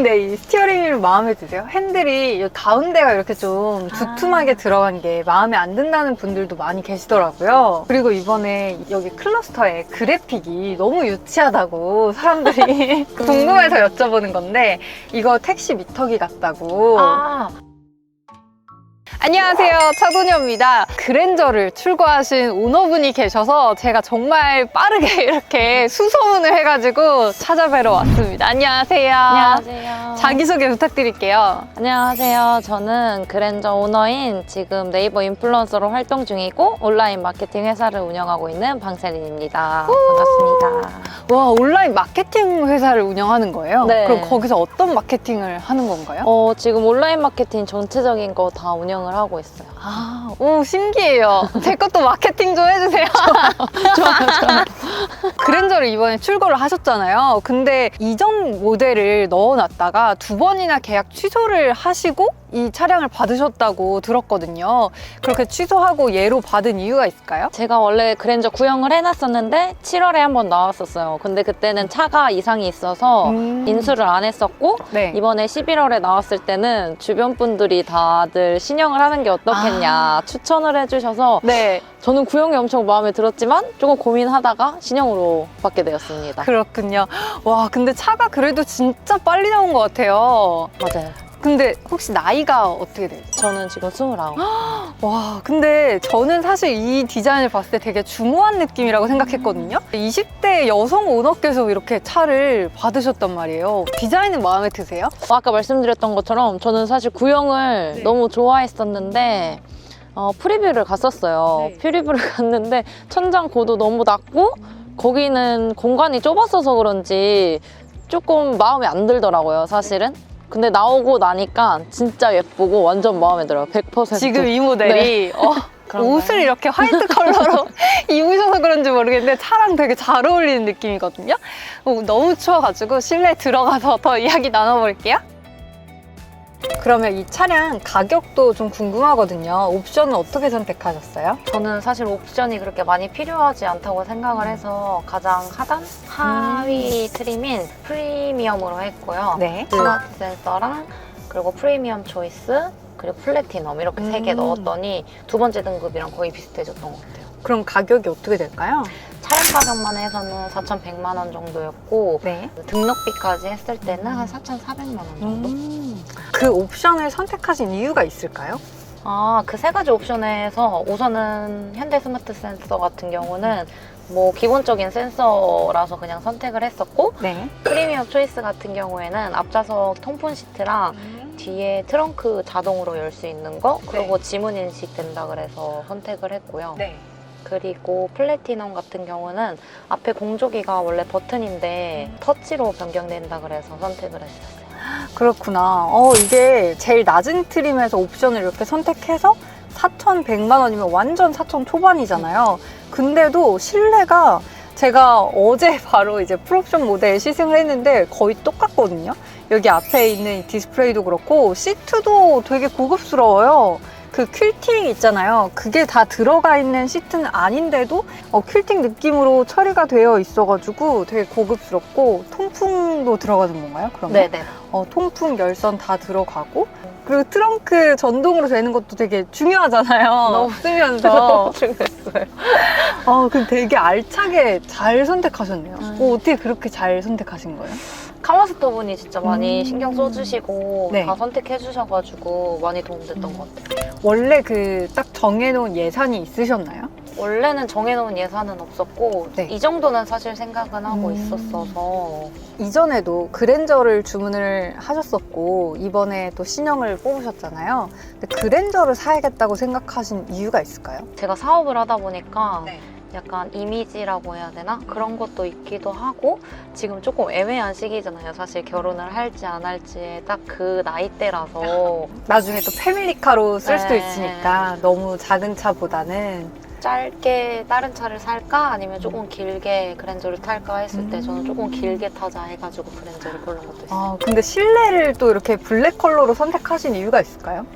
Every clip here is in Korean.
근데 이 스티어링 휠 마음에 드세요? 핸들이 이 가운데가 이렇게 좀 두툼하게 들어간 게 마음에 안 든다는 분들도 많이 계시더라고요. 그리고 이번에 여기 클러스터에 그래픽이 너무 유치하다고 사람들이 궁금해서 여쭤보는 건데 이거 택시 미터기 같다고. 안녕하세요, 차도녀입니다. 그랜저를 출고하신 오너분이 계셔서 제가 정말 빠르게 이렇게 수소문을 해가지고 찾아뵈러 왔습니다. 안녕하세요. 안녕하세요. 자기소개 부탁드릴게요. 안녕하세요. 저는 그랜저 오너인 지금 네이버 인플루언서로 활동 중이고 온라인 마케팅 회사를 운영하고 있는 방세린입니다. 반갑습니다. 와, 온라인 마케팅 회사를 운영하는 거예요? 네. 그럼 거기서 어떤 마케팅을 하는 건가요? 지금 온라인 마케팅 전체적인 거 다 운영을 하고 있어요. 오, 신기해요. 제 것도 마케팅 좀 해주세요. 좋아요. 그랜저를 이번에 출고를 하셨잖아요. 근데 이전 모델을 넣어놨다가 2번이나 계약 취소를 하시고 이 차량을 받으셨다고 들었거든요. 그렇게 취소하고 얘로 받은 이유가 있을까요? 제가 원래 그랜저 구형을 해놨었는데 7월에 한번 나왔었어요. 근데 그때는 차가 이상이 있어서 인수를 안 했었고 네. 이번에 11월에 나왔을 때는 주변 분들이 다들 신형을 하는 게 어떻겠냐 추천을 해주셔서 네. 저는 구형이 엄청 마음에 들었지만 조금 고민하다가 신형으로 받게 되었습니다. 그렇군요. 와, 근데 차가 그래도 진짜 빨리 나온 것 같아요. 맞아요. 근데 혹시 나이가 어떻게 되세요? 저는 지금 29. 와, 근데 저는 사실 이 디자인을 봤을 때 되게 중후한 느낌이라고 생각했거든요. 20대 여성 오너께서 이렇게 차를 받으셨단 말이에요. 디자인은 마음에 드세요? 아까 말씀드렸던 것처럼 저는 사실 구형을 네. 너무 좋아했었는데 프리뷰를 갔었어요. 네. 프리뷰를 갔는데 천장 고도 너무 낮고 거기는 공간이 좁았어서 그런지 조금 마음에 안 들더라고요, 사실은. 근데 나오고 나니까 진짜 예쁘고 완전 마음에 들어요. 100%. 지금 이 모델이 그런가요? 옷을 이렇게 화이트 컬러로 입으셔서 그런지 모르겠는데 차랑 되게 잘 어울리는 느낌이거든요. 너무 추워가지고 실내 들어가서 더 이야기 나눠볼게요. 그러면 이 차량 가격도 좀 궁금하거든요. 옵션은 어떻게 선택하셨어요? 저는 사실 옵션이 그렇게 많이 필요하지 않다고 생각을 해서 가장 하위 트림인 프리미엄으로 했고요. 네. 스마트 센서랑 그리고 프리미엄 초이스 그리고 플래티넘 이렇게 3개 넣었더니 두 번째 등급이랑 거의 비슷해졌던 것 같아요. 그럼 가격이 어떻게 될까요? 차량 가격만 해서는 4,100만 원 정도였고 네. 등록비까지 했을 때는 한 4,400만 원 정도? 그 옵션을 선택하신 이유가 있을까요? 그 세 가지 옵션에서 우선은 현대 스마트 센서 같은 경우는 뭐 기본적인 센서라서 그냥 선택을 했었고 네. 프리미엄 초이스 같은 경우에는 앞좌석 통풍 시트랑 뒤에 트렁크 자동으로 열 수 있는 거 그리고 지문 인식 된다 그래서 선택을 했고요. 네. 그리고 플래티넘 같은 경우는 앞에 공조기가 원래 버튼인데 터치로 변경된다 그래서 선택을 했어요. 그렇구나. 이게 제일 낮은 트림에서 옵션을 이렇게 선택해서 4,100만 원이면 완전 4,000 초반이잖아요. 근데도 실내가 제가 어제 바로 이제 풀옵션 모델 시승을 했는데 거의 똑같거든요. 여기 앞에 있는 이 디스플레이도 그렇고 시트도 되게 고급스러워요. 그 퀼팅 있잖아요. 그게 다 들어가 있는 시트는 아닌데도 퀼팅 느낌으로 처리가 되어 있어가지고 되게 고급스럽고 통풍도 들어가는 건가요? 그러면? 네네. 통풍 열선 다 들어가고 그리고 트렁크 전동으로 되는 것도 되게 중요하잖아요. 너무 쓰면서. 너무 중요했어요. 근데 되게 알차게 잘 선택하셨네요. 어떻게 그렇게 잘 선택하신 거예요? 카마스터 분이 진짜 많이 신경 써주시고 네. 다 선택해 주셔가지고 많이 도움됐던 것 같아요. 원래 그 딱 정해놓은 예산이 있으셨나요? 원래는 정해놓은 예산은 없었고 네. 이 정도는 사실 생각은 하고 있었어서 이전에도 그랜저를 주문을 하셨었고 이번에 또 신형을 뽑으셨잖아요. 근데 그랜저를 사야겠다고 생각하신 이유가 있을까요? 제가 사업을 하다 보니까 네. 약간 이미지라고 해야 되나? 그런 것도 있기도 하고 지금 조금 애매한 시기잖아요. 사실 결혼을 할지 안 할지에 딱 그 나이대라서 나중에 또 패밀리카로 쓸 수도 네. 있으니까 너무 작은 차보다는 짧게 다른 차를 살까? 아니면 조금 길게 그랜저를 탈까 했을 때 저는 조금 길게 타자 해가지고 그랜저를 고른 것도 있어요. 근데 실내를 또 이렇게 블랙 컬러로 선택하신 이유가 있을까요?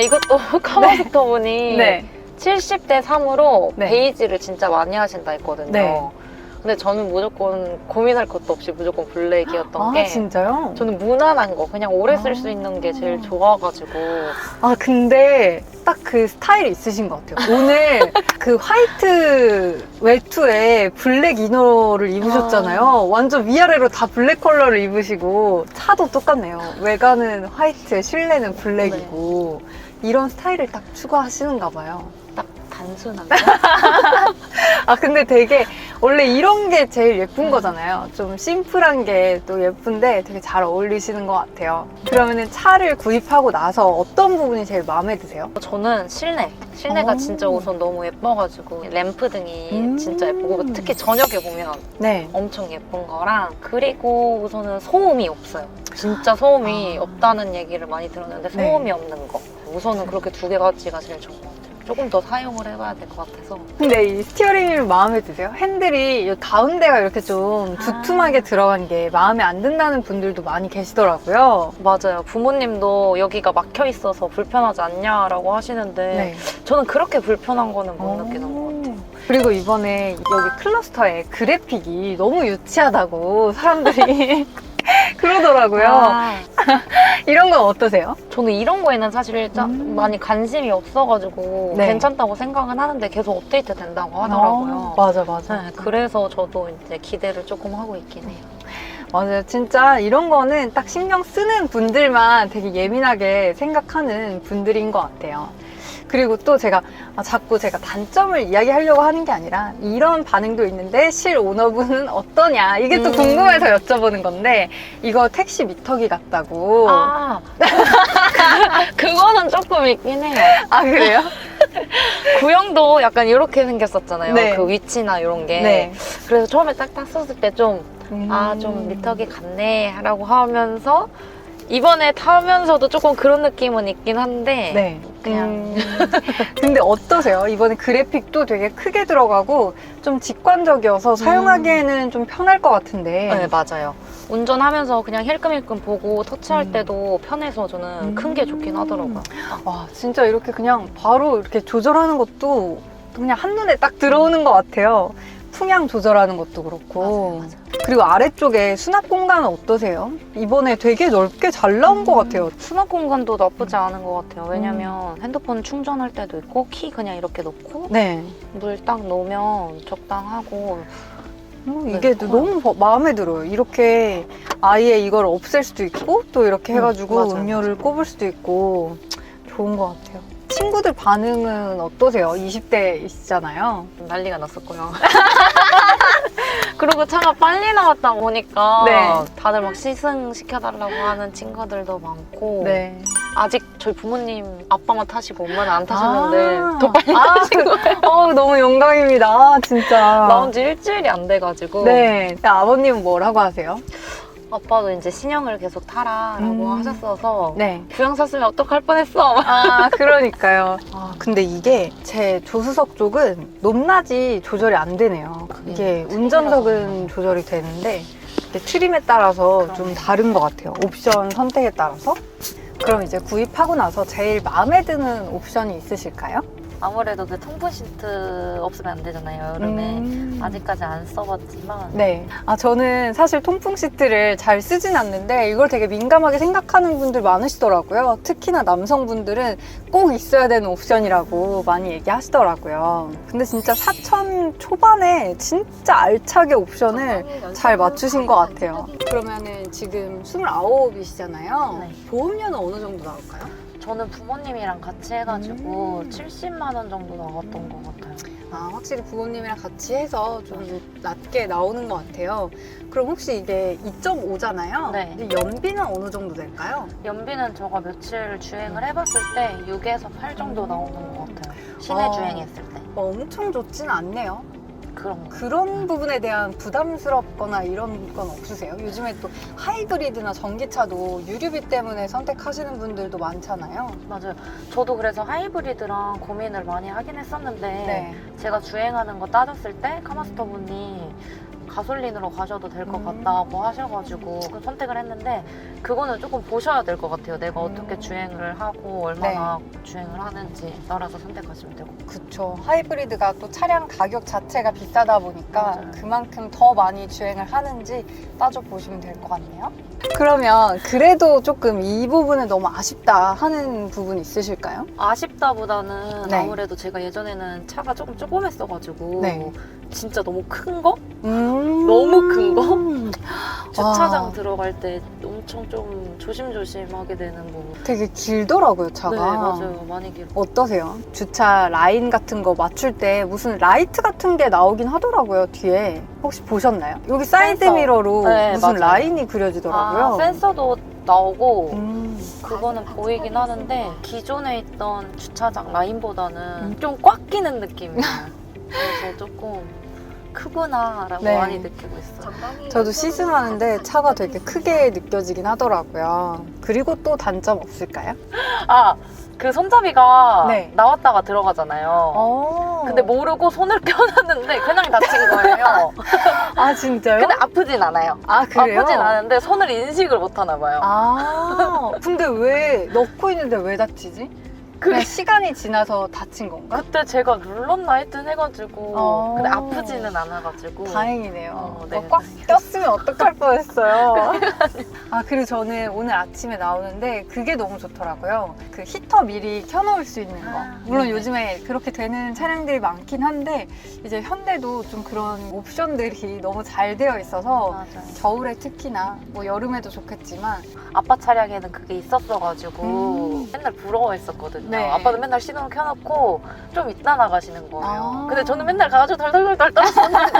이것도 카마스터 분이 네. 70대 3으로 네. 베이지를 진짜 많이 하신다 했거든요. 네. 근데 저는 무조건 고민할 것도 없이 무조건 블랙이었던 게 진짜요? 저는 무난한 거 그냥 오래 쓸 수 있는 게 제일 좋아가지고 근데 딱 그 스타일이 있으신 것 같아요. 오늘 그 화이트 외투에 블랙 이너를 입으셨잖아요. 완전 위아래로 다 블랙 컬러를 입으시고 차도 똑같네요. 외관은 화이트에 실내는 블랙이고 이런 스타일을 딱 추구하시는가 봐요. 딱 단순한데 근데 되게 원래 이런 게 제일 예쁜 거잖아요. 좀 심플한 게 또 예쁜데 되게 잘 어울리시는 것 같아요. 그러면은 차를 구입하고 나서 어떤 부분이 제일 마음에 드세요? 저는 실내가 진짜 우선 너무 예뻐가지고 램프 등이 진짜 예쁘고 특히 저녁에 보면 네. 엄청 예쁜 거랑 그리고 우선은 소음이 없어요. 진짜 소음이 없다는 얘기를 많이 들었는데 소음이 없는 거 우선은 그렇게 두 가지가 제일 좋은 것 같아요. 조금 더 사용을 해봐야 될 것 같아서. 근데 이 스티어링이 마음에 드세요? 핸들이 이 가운데가 이렇게 좀 두툼하게 들어간 게 마음에 안 든다는 분들도 많이 계시더라고요. 맞아요. 부모님도 여기가 막혀 있어서 불편하지 않냐라고 하시는데 저는 그렇게 불편한 거는 못 느끼는 것 같아요. 그리고 이번에 여기 클러스터에 그래픽이 너무 유치하다고 사람들이 그러더라고요. 이런 건 어떠세요? 저는 이런 거에는 사실 많이 관심이 없어가지고 괜찮다고 생각은 하는데 계속 업데이트 된다고 하더라고요. 맞아. 네, 그래서 저도 이제 기대를 조금 하고 있긴 해요. 맞아요. 진짜 이런 거는 딱 신경 쓰는 분들만 되게 예민하게 생각하는 분들인 것 같아요. 그리고 또 자꾸 제가 단점을 이야기하려고 하는 게 아니라 이런 반응도 있는데 실 오너분은 어떠냐 이게 또 궁금해서 여쭤보는 건데 이거 택시 미터기 같다고. 그거는 조금 있긴 해요. 그래요? 구형도 약간 이렇게 생겼었잖아요. 네. 그 위치나 이런 게. 그래서 처음에 딱 탔었을 때 좀 미터기 같네 라고 하면서 이번에 타면서도 조금 그런 느낌은 있긴 한데 그냥 근데 어떠세요? 이번에 그래픽도 되게 크게 들어가고 좀 직관적이어서 사용하기에는 좀 편할 것 같은데. 네, 맞아요. 운전하면서 그냥 힐끔힐끔 보고 터치할 때도 편해서 저는 큰 게 좋긴 하더라고요. 진짜 이렇게 그냥 바로 이렇게 조절하는 것도 그냥 한눈에 딱 들어오는 것 같아요. 풍향 조절하는 것도 그렇고. 맞아요. 그리고 아래쪽에 수납 공간은 어떠세요? 이번에 되게 넓게 잘 나온 것 같아요. 수납 공간도 나쁘지 않은 것 같아요. 왜냐면 핸드폰 충전할 때도 있고 키 그냥 이렇게 놓고 물 딱 넣으면 적당하고 이게 너무 마음에 들어요. 이렇게 아예 이걸 없앨 수도 있고 또 이렇게 해가지고 음료를 꼽을 수도 있고 좋은 것 같아요. 친구들 반응은 어떠세요? 20대이시잖아요. 난리가 났었고요. 그리고 차가 빨리 나왔다 보니까 다들 막 시승시켜달라고 하는 친구들도 많고 아직 저희 부모님 아빠만 타시고 엄마는 안 타셨는데 더 빨리 타신 거예요. 너무 영광입니다. 진짜. 나온 지 일주일이 안 돼가지고. 아버님은 뭐라고 하세요? 아빠도 이제 신형을 계속 타라라고 하셨어서 구형 샀으면 어떡할 뻔했어. 그러니까요. 근데 이게 제 조수석 쪽은 높낮이 조절이 안 되네요. 이게 운전석은 조절이 되는데 이게 트림에 따라서 좀 다른 것 같아요. 옵션 선택에 따라서. 그럼 이제 구입하고 나서 제일 마음에 드는 옵션이 있으실까요? 아무래도 그 통풍 시트 없으면 안 되잖아요, 여름에. 아직까지 안 써봤지만. 저는 사실 통풍 시트를 잘 쓰진 않는데 이걸 되게 민감하게 생각하는 분들 많으시더라고요. 특히나 남성분들은 꼭 있어야 되는 옵션이라고 많이 얘기하시더라고요. 근데 진짜 4천 초반에 진짜 알차게 옵션을 잘 맞추신 것 같아요. 그러면은 지금 29이시잖아요. 보험료는 어느 정도 나올까요? 저는 부모님이랑 같이 해가지고 70만 원 정도 나왔던 것 같아요. 확실히 부모님이랑 같이 해서 좀 낮게 나오는 것 같아요. 그럼 혹시 이게 2.5잖아요? 근데 연비는 어느 정도 될까요? 연비는 제가 며칠 주행을 해봤을 때 6에서 8 정도 나오는 것 같아요. 시내 주행했을 때. 엄청 좋지는 않네요. 그런 거. 그런 부분에 대한 부담스럽거나 이런 건 없으세요? 요즘에 또 하이브리드나 전기차도 유류비 때문에 선택하시는 분들도 많잖아요. 맞아요. 저도 그래서 하이브리드랑 고민을 많이 하긴 했었는데 제가 주행하는 거 따졌을 때 카마스터 분이 가솔린으로 가셔도 될 것 음. 같다고 하셔가지고 선택을 했는데 그거는 조금 보셔야 될 것 같아요. 내가 어떻게 주행을 하고 얼마나 주행을 하는지 따라서 선택하시면 되고. 그쵸. 하이브리드가 또 차량 가격 자체가 비싸다 보니까 맞아요. 그만큼 더 많이 주행을 하는지 따져보시면 될 것 같네요. 그러면 그래도 조금 이 부분은 너무 아쉽다 하는 부분 있으실까요? 아쉽다보다는 네. 아무래도 제가 예전에는 차가 조금 조그맸어가지고 네. 진짜 너무 큰 거? 너무 큰 거? 주차장 와. 들어갈 때 엄청 좀 조심조심하게 되는 부분. 되게 길더라고요, 차가. 네, 맞아요. 많이 길어. 어떠세요? 주차 라인 같은 거 맞출 때 무슨 라이트 같은 게 나오긴 하더라고요, 뒤에. 혹시 보셨나요? 여기 사이드 센서. 미러로 네, 무슨 맞아요. 라인이 그려지더라고요. 아, 센서도 나오고 음. 그거는 보이긴 하는데 기존에 있던 주차장 라인보다는 좀 꽉 끼는 느낌이에요. 그래서 조금 크구나라고 네. 많이 느끼고 있어요. 저도 시승하는데 차가 되게 크게 느껴지긴 하더라고요. 그리고 또 단점 없을까요? 아, 그 손잡이가 네. 나왔다가 들어가잖아요. 근데 모르고 손을 껴놨는데 그냥 다친 거예요. 아, 진짜요? 근데 아프진 않아요. 아, 그래요? 아프진 않은데 손을 인식을 못 하나 봐요. 아, 근데 왜 넣고 있는데 왜 다치지? 그냥 시간이 지나서 다친 건가? 그때 제가 눌렀나 했든 해가지고 어. 근데 아프지는 않아가지고 다행이네요. 네. 꽉 꼈으면 어떡할 뻔했어요. 아, 그리고 저는 오늘 아침에 나오는데 그게 너무 좋더라고요. 그 히터 미리 켜놓을 수 있는 거. 물론 네네. 요즘에 그렇게 되는 차량들이 많긴 한데 이제 현대도 좀 그런 옵션들이 너무 잘 되어 있어서 맞아요. 겨울에 특히나 뭐 여름에도 좋겠지만 아빠 차량에는 그게 있었어가지고 맨날 부러워했었거든요. 네. 아빠도 맨날 시동 켜놓고 좀 이따 나가시는 거예요. 아. 근데 저는 맨날 가가지고 덜덜덜 떨었었는데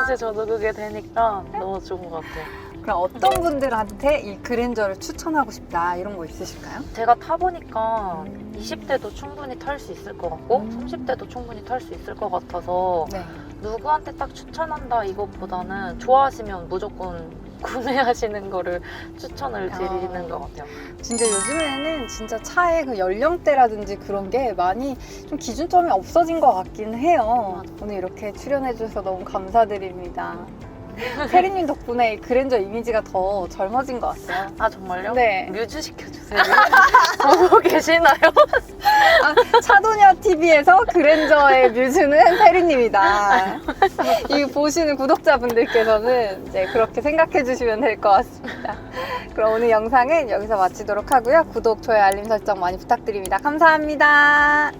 이제 저도 그게 되니까 너무 좋은 것 같아요. 그럼 어떤 분들한테 이 그랜저를 추천하고 싶다 이런 거 있으실까요? 제가 타보니까 20대도 충분히 탈 수 있을 것 같고 30대도 충분히 탈 수 있을 것 같아서 네. 누구한테 딱 추천한다 이것보다는 좋아하시면 무조건 구매하시는 거를 추천을 드리는 것 같아요. 진짜 요즘에는 진짜 차의 그 연령대라든지 그런 게 많이 좀 기준점이 없어진 것 같긴 해요. 맞아. 오늘 이렇게 출연해주셔서 너무 감사드립니다. 세리님 덕분에 이 그랜저 이미지가 더 젊어진 것 같아요. 아 정말요? 네. 뮤즈 시켜주세요. 보고 계시나요? 아, 차도녀 TV에서 그랜저의 뮤즈는 세리님이다. 이 보시는 구독자분들께서는 이제 그렇게 생각해 주시면 될 것 같습니다. 그럼 오늘 영상은 여기서 마치도록 하고요. 구독, 좋아요, 알림 설정 많이 부탁드립니다. 감사합니다.